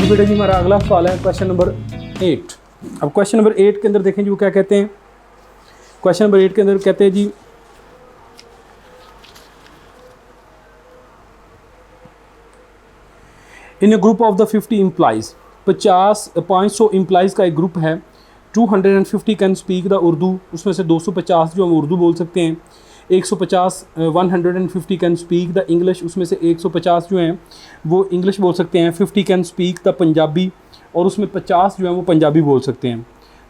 बेटा जी हमारा अगला सवाल है क्वेश्चन नंबर 8। अब क्वेश्चन नंबर 8 के अंदर देखें जी वो क्या कहते हैं। क्वेश्चन नंबर 8 के अंदर कहते हैं जी in a group of the 50 employees, 500 employees का एक ग्रुप है। 250 कैन स्पीक द उर्दू, उसमें से 250 जो हम उर्दू बोल सकते हैं। 150 कैन स्पीक द इंग्लिश, उसमें से 150 जो हैं वो इंग्लिश बोल सकते हैं। 50 कैन स्पीक द पंजाबी, और उसमें 50 जो हैं वो पंजाबी बोल सकते हैं।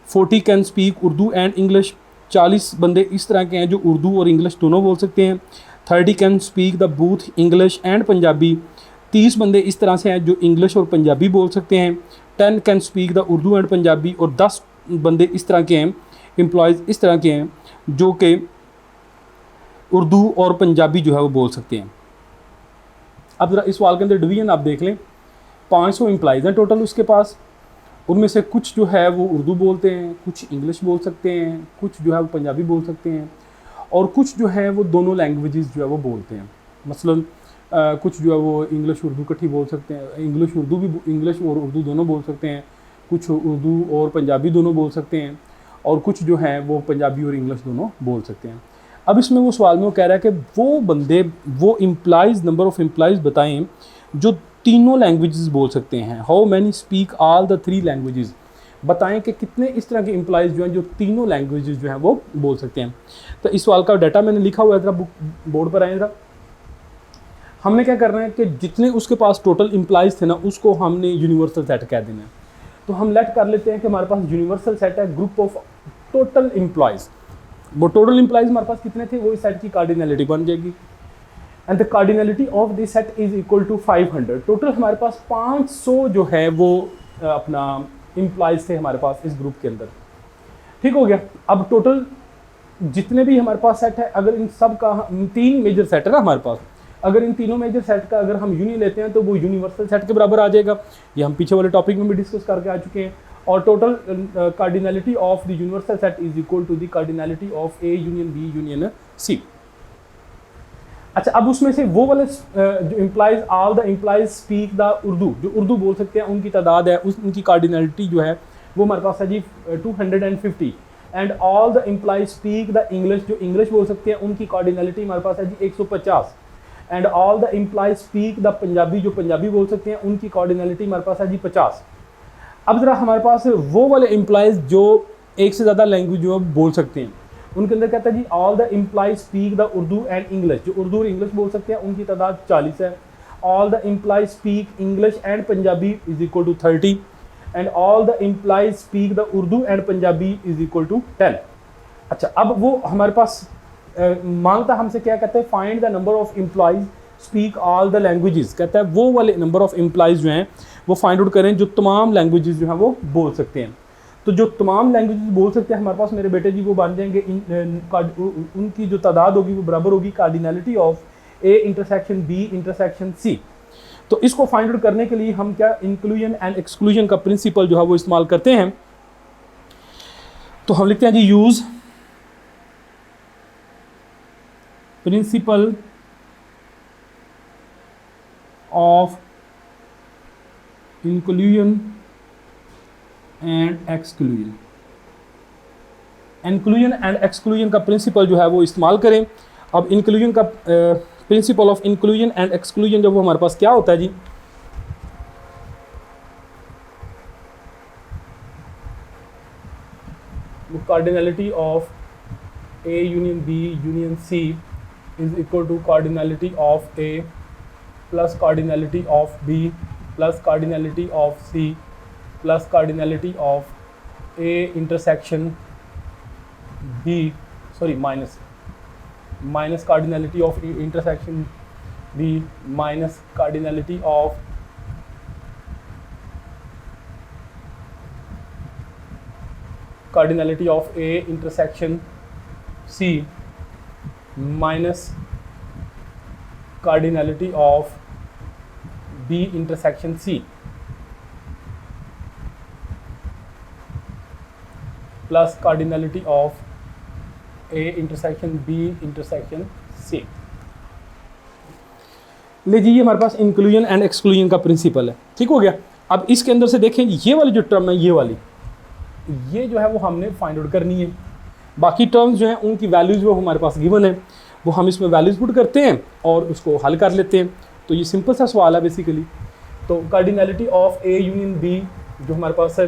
40 can speak Urdu and English, 40 बंदे इस तरह के हैं जो उर्दू और इंग्लिश दोनों बोल सकते हैं। 30 can speak the both English and Punjabi, 30 बंदे इस तरह से हैं जो इंग्लिश और पंजाबी बोल सकते हैं। 10 can speak the Urdu and Punjabi, और 10 बंदे इस तरह के हैं, एम्प्लॉयज़ इस तरह के हैं जो कि उर्दू और पंजाबी जो है वो बोल सकते हैं। अब ज़रा इस सवाल के अंदर डिवीजन आप देख लें। 500 एम्प्लॉयज़ हैं टोटल उसके पास, उनमें से कुछ जो है वो उर्दू बोलते हैं, कुछ इंग्लिश बोल सकते हैं, कुछ जो है वो पंजाबी बोल सकते हैं, और कुछ जो है वो दोनों लैंग्वेजेस जो है वो बोलते हैं। मसलन कुछ जो है वो इंग्लिश उर्दू इकट्ठी बोल सकते हैं, इंग्लिश और उर्दू दोनों बोल सकते हैं, कुछ उर्दू और पंजाबी दोनों बोल सकते हैं, और कुछ जो हैं वो पंजाबी और इंग्लिश दोनों बोल सकते हैं। अब इसमें वो सवाल में वो कह रहा है कि वो बंदे, वो एम्प्लॉयज़, नंबर ऑफ़ एम्प्लॉयज़ बताएं जो तीनों लैंग्वेजेस बोल सकते हैं। How many speak all the 3 languages, बताएं कि कितने इस तरह के एम्प्लॉयज़ जो हैं जो तीनों लैंग्वेजेस जो हैं वो बोल सकते हैं। तो इस सवाल का डाटा मैंने लिखा हुआ है, ज़रा बोर्ड पर आए ज़रा। हमने क्या करना है कि जितने उसके पास टोटल एम्प्लॉयज़ थे ना, उसको हमने यूनिवर्सल सेट कह देना है। तो हम लेट कर लेते हैं कि हमारे पास यूनिवर्सल सेट है ग्रुप ऑफ टोटल एम्प्लॉयज़। वो टोटल एम्प्लॉयज़ हमारे पास कितने थे, वो इस सेट की कार्डिनलिटी बन जाएगी। And the cardinality of this set is equal to 500। Total हमारे पास 500 जो है वो अपना एम्प्लॉयज़ थे हमारे पास इस ग्रुप के अंदर। ठीक हो गया। अब टोटल जितने भी हमारे पास सेट है, अगर इन सब का 3 मेजर सेट है ना हमारे पास, अगर इन तीनों मेजर सेट का अगर हम यूनियन लेते हैं तो वो यूनिवर्सल सेट के बराबर आ जाएगा। ये हम पीछे वाले टॉपिक में भी डिस्कस करके आ चुके हैं। और total cardinality of the universal set is equal to the cardinality of A union B union C. अच्छा, अब उसमें से वो वाले जो employees, all the employees speak the Urdu, जो उर्दू बोल सकते हैं उनकी तादाद है, उनकी कार्डिनलिटी जो है वो हमारे पास है जी 250। And all the employees speak the English, जो इंग्लिश बोल सकते हैं उनकी कार्डिनलिटी हमारे पास है जी 150। And all the employees speak the Punjabi, जो पंजाबी बोल सकते हैं उनकी कार्डिनलिटी हमारे पास है जी 50। अब ज़रा हमारे पास वो वाले एम्प्लॉयज़ जो एक से ज़्यादा लैंग्वेज जो बोल सकते हैं, उनके अंदर कहता है जी all the employees speak the Urdu and English, जो उर्दू और इंग्लिश बोल सकते हैं उनकी तादाद 40 है। All the employees speak English and Punjabi is equal to 30। And all the employees speak the Urdu and Punjabi is equal to 10। अच्छा, अब वो हमारे पास मांगता हमसे क्या कहते हैं, find the number of employees speak all the languages. कहता है वो वाले नंबर ऑफ एम्प्लॉयज़ जो हैं वो फाइंड आउट करें जो तमाम लैंग्वेजेस जो हैं वो बोल सकते हैं। तो जो तमाम लैंग्वेजेस बोल सकते हैं हमारे पास मेरे बेटे जी वो बन जाएंगे, उनकी जो तादाद होगी वो बराबर होगी cardinality of A intersection B intersection C. तो इसको फाइंड आउट करने के लिए हम क्या इंक्लूजन एंड एक्सक्लूजन का प्रिंसिपल जो है वो इस्तेमाल करते हैं। तो हम लिखते हैं जी use principle of inclusion and exclusion. Inclusion and exclusion का प्रिंसिपल जो है वो इस्तेमाल करें। अब इंक्लूजन का principle of inclusion and exclusion जब वो हमारे पास क्या होता है जी, वो cardinality of A union B union C is equal to cardinality of A plus cardinality of B plus cardinality of C plus cardinality of A intersection B, sorry minus cardinality of intersection B minus cardinality of A intersection C minus cardinality of B intersection C. Plus cardinality of A intersection B intersection C. ले जी, ये हमारे पास inclusion and exclusion का principle है, ठीक हो गया। अब इसके अंदर से देखें, ये वाली जो टर्म है, ये वाली, ये जो है वो हमने फाइंड आउट करनी है। बाकी टर्म्स जो हैं उनकी वैल्यूज़ वो हमारे पास गिवन है, वो हम इसमें वैल्यूज़ पुट करते हैं और उसको हल कर लेते हैं। तो ये सिंपल सा सवाल है बेसिकली। तो cardinality of A union B जो हमारे पास है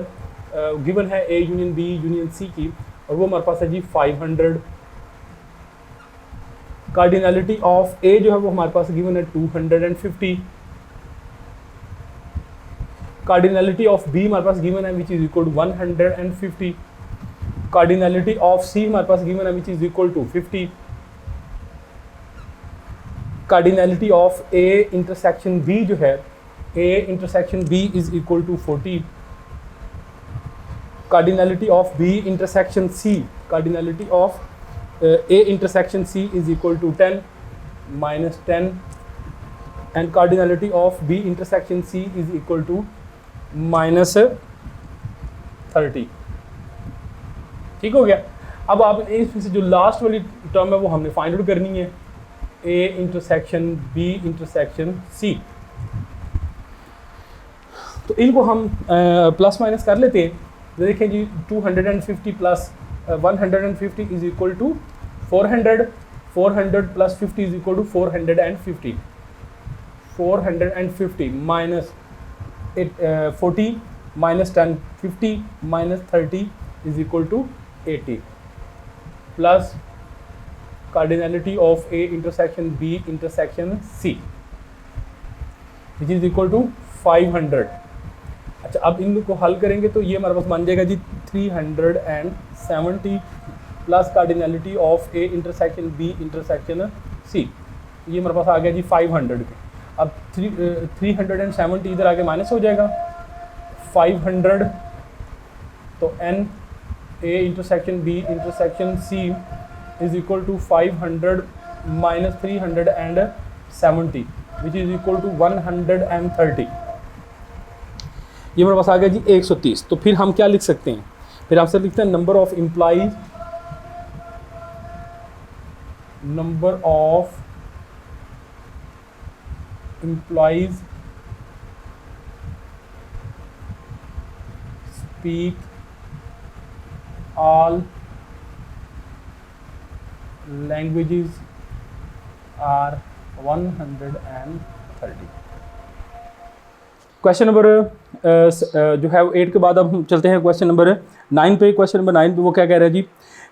गिवन है, A union B union C की, और वो हमारे पास है जी 500। कार्डिनलिटी ऑफ ए जो है वो हमारे पास गिवन है 250। कार्डिनलिटी ऑफ बी हमारे पास गिवन है which is equal to 150। Cardinality of C हमारे पास गिवन है which is equal to 50। Cardinality of A intersection B जो है, A intersection B is equal to 40। Cardinality of B intersection C, cardinality of A intersection C is equal to 10 minus 10, and cardinality of B intersection C is equal to minus 30। ठीक हो गया। अब आप इसमें से जो लास्ट वाली term है वो हमने फाइंड आउट करनी है, A intersection B intersection C। तो इनको हम प्लस माइनस कर लेते हैं। देखें जी, 250 plus 150 is equal to 400, 400 plus 50 is equal to 450, 450 minus 40 minus 10, 50 minus 30 is equal to 80, plus cardinality of A intersection B intersection C which is equal to 500। अच्छा, अब इनको हल करेंगे तो ये हमारे पास बन जाएगा जी 370 plus cardinality of A intersection B intersection C, ये हमारे पास आ गया जी 500 के। अब 370 इधर आके माइनस हो जाएगा 500, तो N A intersection B intersection C is equal to 500 minus 370 which is equal to 130। ये मेरे पास आ गया जी 130। तो फिर हम क्या लिख सकते हैं, फिर आपसे लिखते हैं number of employees, number of employees speak all languages are 130। Question number जो है 8 के बाद अब हम चलते हैं क्वेश्चन नंबर 9 पे। क्वेश्चन नंबर 9 पे वो क्या कह रहा है जी,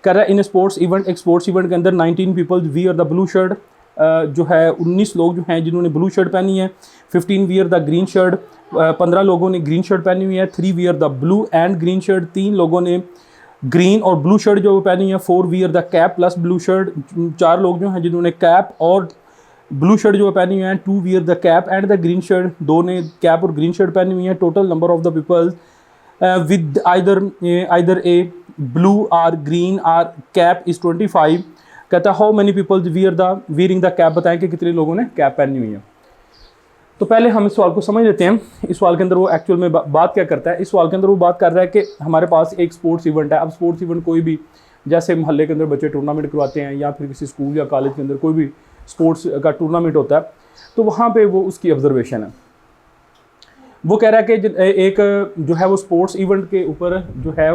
कह रहा है इन स्पोर्ट्स इवेंट, एक स्पोर्ट्स इवेंट के अंदर 19 people wear the blue shirt, जो है 19 लोग जो हैं जिन्होंने ब्लू शर्ट पहनी है, 15 वियर द ग्रीन शर्ट, 15 लोगों ने ग्रीन शर्ट पहनी हुई है, 3 wear the blue and green shirt, 3 लोगों ने ग्रीन और ब्लू शर्ट जो पहनी है, 4 wear the cap plus blue shirt, 4 लोग जो हैं जिन्होंने कैप और ब्लू शर्ट जो पहनी हुई है, 2 wear the cap and the green shirt, 2 ने कैप और ग्रीन शर्ट पहनी हुई है। Total number of the people with either A blue और ग्रीन और कैप इज़ 25। कहता है how many people wearing the cap, बताएं कि कितने लोगों ने कैप पहनी हुई है। तो पहले हम इस सवाल को समझ लेते हैं। इस सवाल के अंदर वो एक्चुअल में बात क्या करता है। इस सवाल के अंदर वो बात कर रहा है कि हमारे पास एक स्पोर्ट्स इवेंट है। अब स्पोर्ट्स इवेंट कोई भी, जैसे मोहल्ले के अंदर बच्चे टूर्नामेंट करवाते हैं या फिर किसी स्कूल या कॉलेज के अंदर कोई भी स्पोर्ट्स का टूर्नामेंट होता है, तो वहाँ पे वो उसकी ऑब्जर्वेशन है। वो कह रहा है कि एक जो है वो स्पोर्ट्स इवेंट के ऊपर जो है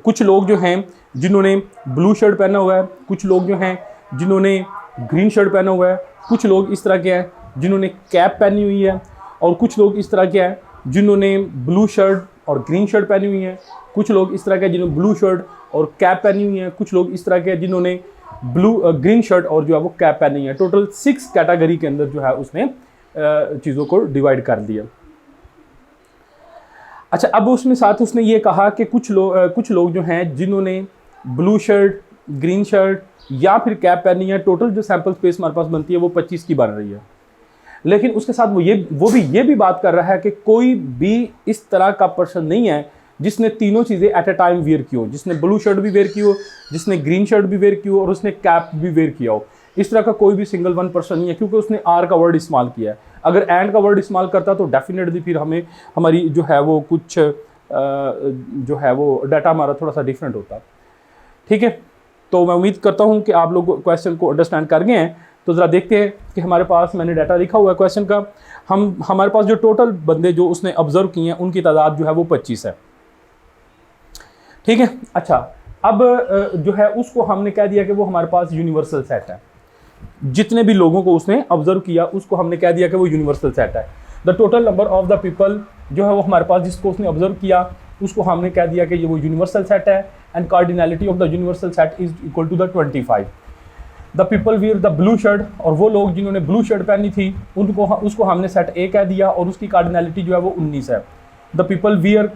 कुछ लोग जो हैं जिन्होंने ब्लू शर्ट पहना हुआ है, कुछ लोग जो हैं जिन्होंने ग्रीन शर्ट पहना हुआ है, कुछ लोग इस तरह के हैं जिन्होंने कैप पहनी हुई है, और कुछ लोग इस तरह के हैं जिन्होंने ब्लू शर्ट और ग्रीन शर्ट पहनी हुई है, कुछ लोग इस तरह के जिन्होंने ब्लू शर्ट और कैप पहनी हुई है, कुछ लोग इस तरह के जिन्होंने ग्रीन शर्ट और जो है वो कैप पहनी है। टोटल 6 कैटेगरी के अंदर जो है उसने चीज़ों को डिवाइड कर दिया। अच्छा, अब उसमें साथ उसने ये कहा कि कुछ लोग जो हैं जिन्होंने ब्लू शर्ट, ग्रीन शर्ट या फिर कैप पहनी है, टोटल जो सैंपल स्पेस हमारे पास बनती है वो 25 की बन रही है। लेकिन उसके साथ वो भी ये भी बात कर रहा है कि कोई भी इस तरह का पर्सन नहीं है जिसने तीनों चीज़ें एट अ टाइम वेयर की हो, जिसने ब्लू शर्ट भी वेयर की हो, जिसने ग्रीन शर्ट भी वेयर की हो और उसने कैप भी वेयर किया हो। इस तरह का कोई भी सिंगल वन पर्सन नहीं है, क्योंकि उसने आर का वर्ड इस्तेमाल किया है। अगर एंड का वर्ड इस्तेमाल करता तो डेफिनेटली फिर हमें हमारी जो है वो कुछ जो है वो डाटा हमारा थोड़ा सा डिफरेंट होता। ठीक है, तो मैं उम्मीद करता हूँ कि आप लोग क्वेश्चन को अंडरस्टैंड कर गए हैं। तो ज़रा देखते हैं कि हमारे पास मैंने डाटा लिखा हुआ है क्वेश्चन का। हमारे पास जो टोटल बंदे जो उसने ऑब्जर्व किए हैं उनकी तादाद जो है वो 25 है। ठीक है, अच्छा, अब जो है उसको हमने कह दिया कि वो हमारे पास यूनिवर्सल सेट है। जितने भी लोगों को उसने ऑब्जर्व किया उसको हमने कह दिया कि वो यूनिवर्सल सेट है। The total number of the people जो है वो हमारे पास जिसको उसने ऑब्जर्व किया उसको हमने कह दिया कि ये वो यूनिवर्सल सेट है। And cardinality of the universal set is equal to the 25। The people wear the blue shirt, और वो लोग जिन्होंने ब्लू शर्ट पहनी थी उसको हमने सेट ए कह दिया और उसकी कार्डिनैलिटी जो है वो 19 है। The people wear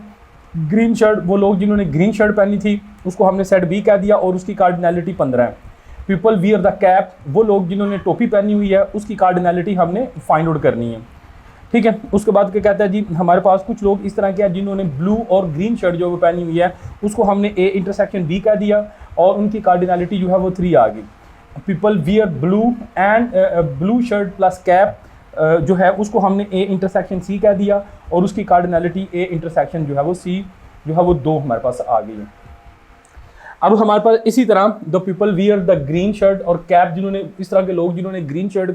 green shirt, वो लोग जिन्होंने ग्रीन शर्ट पहनी थी उसको हमने सेट बी कह दिया और उसकी कार्डिनैलिटी 15 है। पीपल वियर द कैप, वो लोग जिन्होंने टोपी पहनी हुई है उसकी कार्डिनैलिटी हमने फाइंड आउट करनी है। ठीक है, उसके बाद क्या कहता है जी, हमारे पास कुछ लोग इस तरह के हैं जिन्होंने ब्लू और ग्रीन शर्ट जो वो पहनी हुई है उसको हमने ए इंटरसेक्शन बी कह दिया और उनकी कार्डिनैलिटी जो है वो 3 आ गई। People wear blue and blue shirt plus cap जो है उसको हमने ए इंटरसेक्शन सी कह दिया और उसकी कार्डिनैलिटी ए इंटरसेक्शन जो है वो सी जो है वो 2 हमारे पास आ गई है। अब हमारे पास इसी तरह the people wear the green shirt और कैप, जिन्होंने इस तरह के लोग जिन्होंने ग्रीन शर्ट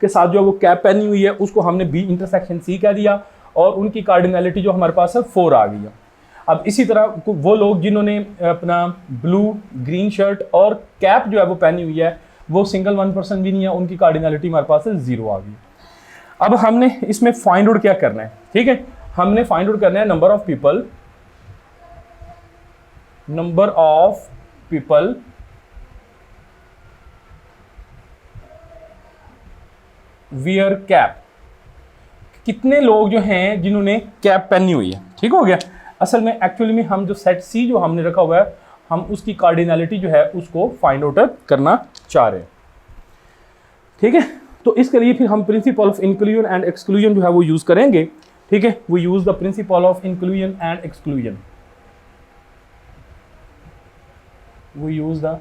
के साथ जो है वो कैप पहनी हुई है उसको हमने बी इंटरसेक्शन सी कह दिया और उनकी कार्डिनैलिटी जो हमारे पास है 4 आ गई है। अब इसी तरह वो लोग जिन्होंने अपना ब्लू ग्रीन शर्ट और कैप जो है वो पहनी हुई है वो सिंगल 1% भी नहीं है, उनकी कार्डिनैलिटी हमारे पास 0 आ गई। अब हमने इसमें फाइंड आउट क्या करना है, ठीक है, हमने फाइंड आउट करना है number of people wear cap, कितने लोग जो हैं जिन्होंने कैप पहनी हुई है। ठीक हो गया। असल में एक्चुअली में हम जो सेट सी जो हमने रखा हुआ है हम उसकी कार्डिनैलिटी जो है उसको फाइंड आउट करना चाह रहे हैं। ठीक है, तो इसके लिए फिर हम principal of inclusion and exclusion जो है वो यूज करेंगे। ठीक है, वो use the principal of inclusion and exclusion, we use the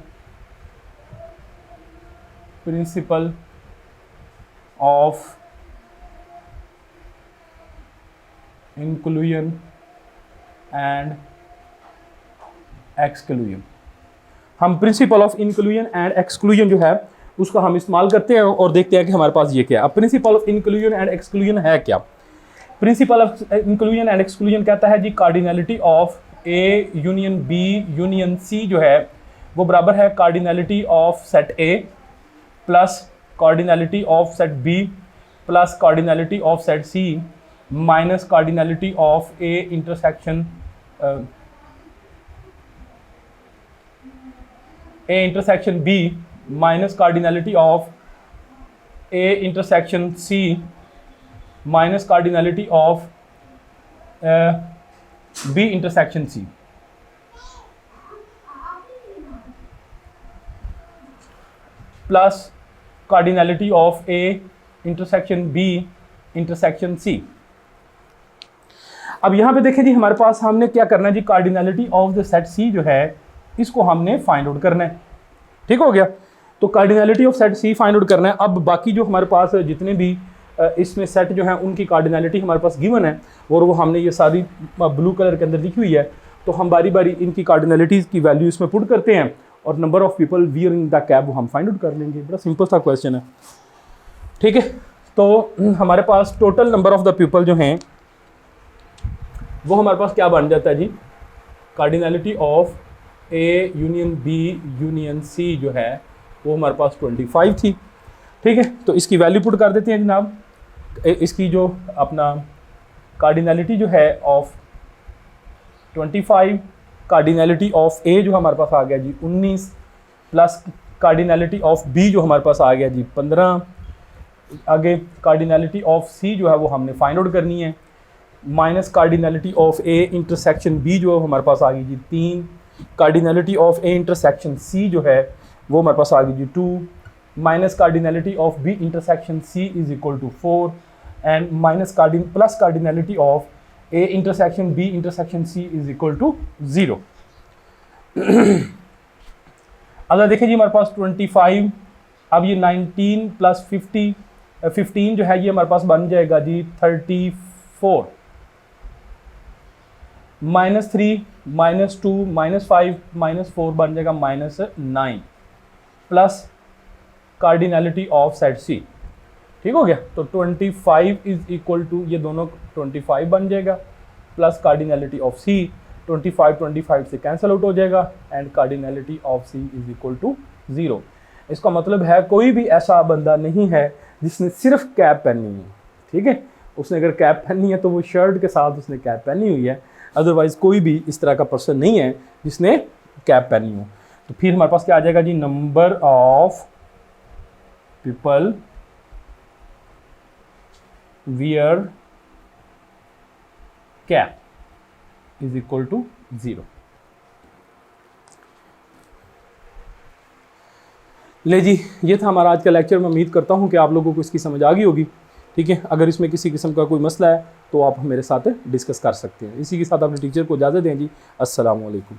principle of inclusion and exclusion। हम principal of inclusion and exclusion जो है उसका हम इस्तेमाल करते हैं और देखते हैं कि हमारे पास ये क्या है। अब principle of inclusion and exclusion है क्या? Principle of inclusion and exclusion कहता है जी cardinality of A union B union C जो है वो बराबर है cardinality of set A plus cardinality of set B plus cardinality of set C minus cardinality of A intersection B minus cardinality of A intersection C minus cardinality of B intersection C. Plus cardinality of A intersection B intersection सी। अब यहां पे देखें जी हमारे पास हमने क्या करना है जी, कार्डिनैलिटी ऑफ द सेट सी जो है इसको हमने फाइंड आउट करना है। ठीक हो गया, तो cardinality of set C find out करना है। अब बाकी जो हमारे पास जितने भी इसमें सेट जो है उनकी कार्डिनैलिटी हमारे पास गिवन है और वो हमने ये सारी ब्लू कलर के अंदर लिखी हुई है, तो हम बारी बारी इनकी कार्डिनैलिटीज़ की वैल्यू इसमें पुट करते हैं और number of people wearing the cap वो हम फाइंड आउट कर लेंगे। बड़ा सिंपल सा क्वेश्चन है। ठीक है, तो हमारे पास total number of the people जो हैं वो हमारे पास क्या बन जाता है जी, cardinality of A union B union C जो है वो हमारे पास 25 थी। ठीक है, तो इसकी वैल्यू पुट कर देते हैं जनाब। इसकी जो अपना कार्डिनैलिटी जो है ऑफ 25, कार्डिनैलिटी ऑफ ए जो हमारे पास आ गया जी 19 प्लस कार्डिनैलिटी ऑफ बी जो हमारे पास आ गया जी 15, आगे कार्डिनैलिटी ऑफ सी जो है वो हमने फाइंड आउट करनी है, minus cardinality of A intersection B जो है हमारे पास आ गई जी 3, cardinality of A intersection C जो है वो हमारे पास आ गई जी 2, minus cardinality of B intersection C is equal to 4 and minus plus cardinality of A intersection B intersection C is equal to 0। अगर देखिए जी हमारे पास 25, अब ये 19 प्लस 15 जो है ये हमारे पास बन जाएगा जी 34। -3, -2, -5, -4 बन जाएगा -9 प्लस कार्डिनैलिटी ऑफ सेट सी। ठीक हो गया। तो 25 इज इक्वल टू, ये दोनों 25 बन जाएगा प्लस कार्डिनैलिटी ऑफ सी, 25 से कैंसिल आउट हो जाएगा and cardinality of C is equal to 0। इसका मतलब है कोई भी ऐसा बंदा नहीं है जिसने सिर्फ कैप पहनी है। ठीक है, उसने अगर कैप पहनी है तो वो शर्ट के साथ उसने कैप पहनी हुई है, अदरवाइज कोई भी इस तरह का पर्सन नहीं है जिसने कैप पहनी हो। तो फिर हमारे पास क्या आ जाएगा जी, number of people wear cap is equal to 0। ले जी, ये था हमारा आज का लेक्चर। मैं उम्मीद करता हूँ कि आप लोगों को इसकी समझ आ गई होगी। ठीक है, अगर इसमें किसी किस्म का कोई मसला है तो आप मेरे साथ डिस्कस कर सकते हैं। इसी के साथ अपने टीचर को इजाज़त दें जी। अस्सलाम वालेकुम।